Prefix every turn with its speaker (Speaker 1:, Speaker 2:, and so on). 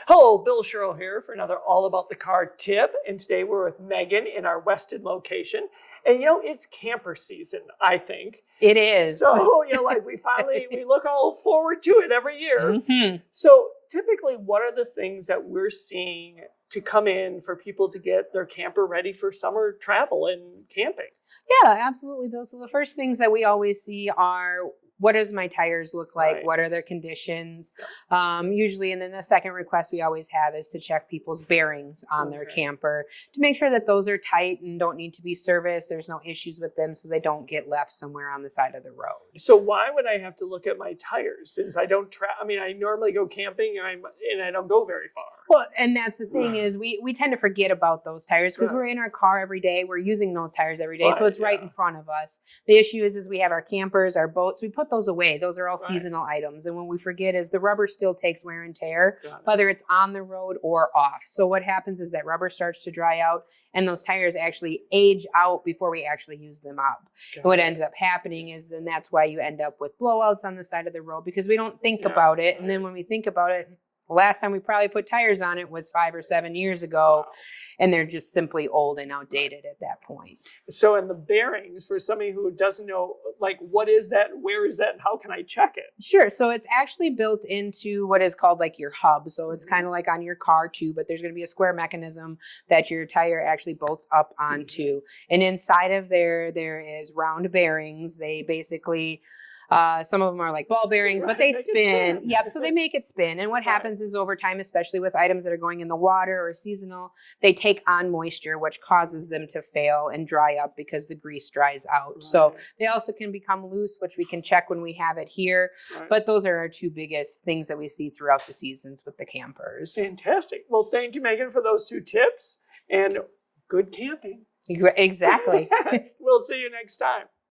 Speaker 1: Hello, Bill Sherrill here for another All About the Car tip. And today we're with Megan in our Weston location. And it's camper season, I think.
Speaker 2: It is.
Speaker 1: So, we look all forward to it every year.
Speaker 2: Mm-hmm.
Speaker 1: So typically, what are the things that we're seeing to come in for people to get their camper ready for summer travel and camping?
Speaker 2: Yeah, absolutely, Bill. So the first things that we always see are, what does my tires look like?
Speaker 1: Right.
Speaker 2: What are their conditions?
Speaker 1: Yep.
Speaker 2: Usually, and then the second request we always have is to check people's bearings on their camper to make sure that those are tight and don't need to be serviced. There's no issues with them, so they don't get left somewhere on the side of the road.
Speaker 1: So why would I have to look at my tires since I don't I normally go camping and I don't go very far.
Speaker 2: Well, and that's the thing is we tend to forget about those tires because
Speaker 1: Right.
Speaker 2: we're in our car every day. We're using those tires every day.
Speaker 1: Right,
Speaker 2: So it's right in front of us. The issue is we have our campers, our boats. We put those away. Those are all
Speaker 1: Right.
Speaker 2: seasonal items. And when we forget is the rubber still takes wear and tear,
Speaker 1: Got it.
Speaker 2: whether it's on the road or off. So what happens is that rubber starts to dry out and those tires actually age out before we actually use them up.
Speaker 1: Got
Speaker 2: And what
Speaker 1: it.
Speaker 2: ends up happening is then that's why you end up with blowouts on the side of the road because we don't think
Speaker 1: Yeah,
Speaker 2: about it. And
Speaker 1: right.
Speaker 2: then when we think about it, the last time we probably put tires on it was 5 or 7 years ago,
Speaker 1: Wow.
Speaker 2: and they're just simply old and outdated at that point.
Speaker 1: So, and the bearings, for somebody who doesn't know, like, what is that, where is that, and how can I check it?
Speaker 2: Sure. So it's actually built into what is called like your hub. So it's
Speaker 1: Mm-hmm.
Speaker 2: kind of like on your car too, but there's going to be a square mechanism that your tire actually bolts up onto. And inside of there is round bearings. They basically... some of them are like ball bearings, but they spin. Yep. So they make it spin. And what happens is over time, especially with items that are going in the water or seasonal, they take on moisture, which causes them to fail and dry up because the grease dries out.
Speaker 1: Right.
Speaker 2: So they also can become loose, which we can check when we have it here.
Speaker 1: Right.
Speaker 2: But those are our two biggest things that we see throughout the seasons with the campers.
Speaker 1: Fantastic. Well, thank you, Megan, for those 2 tips, and good camping.
Speaker 2: Exactly.
Speaker 1: We'll see you next time.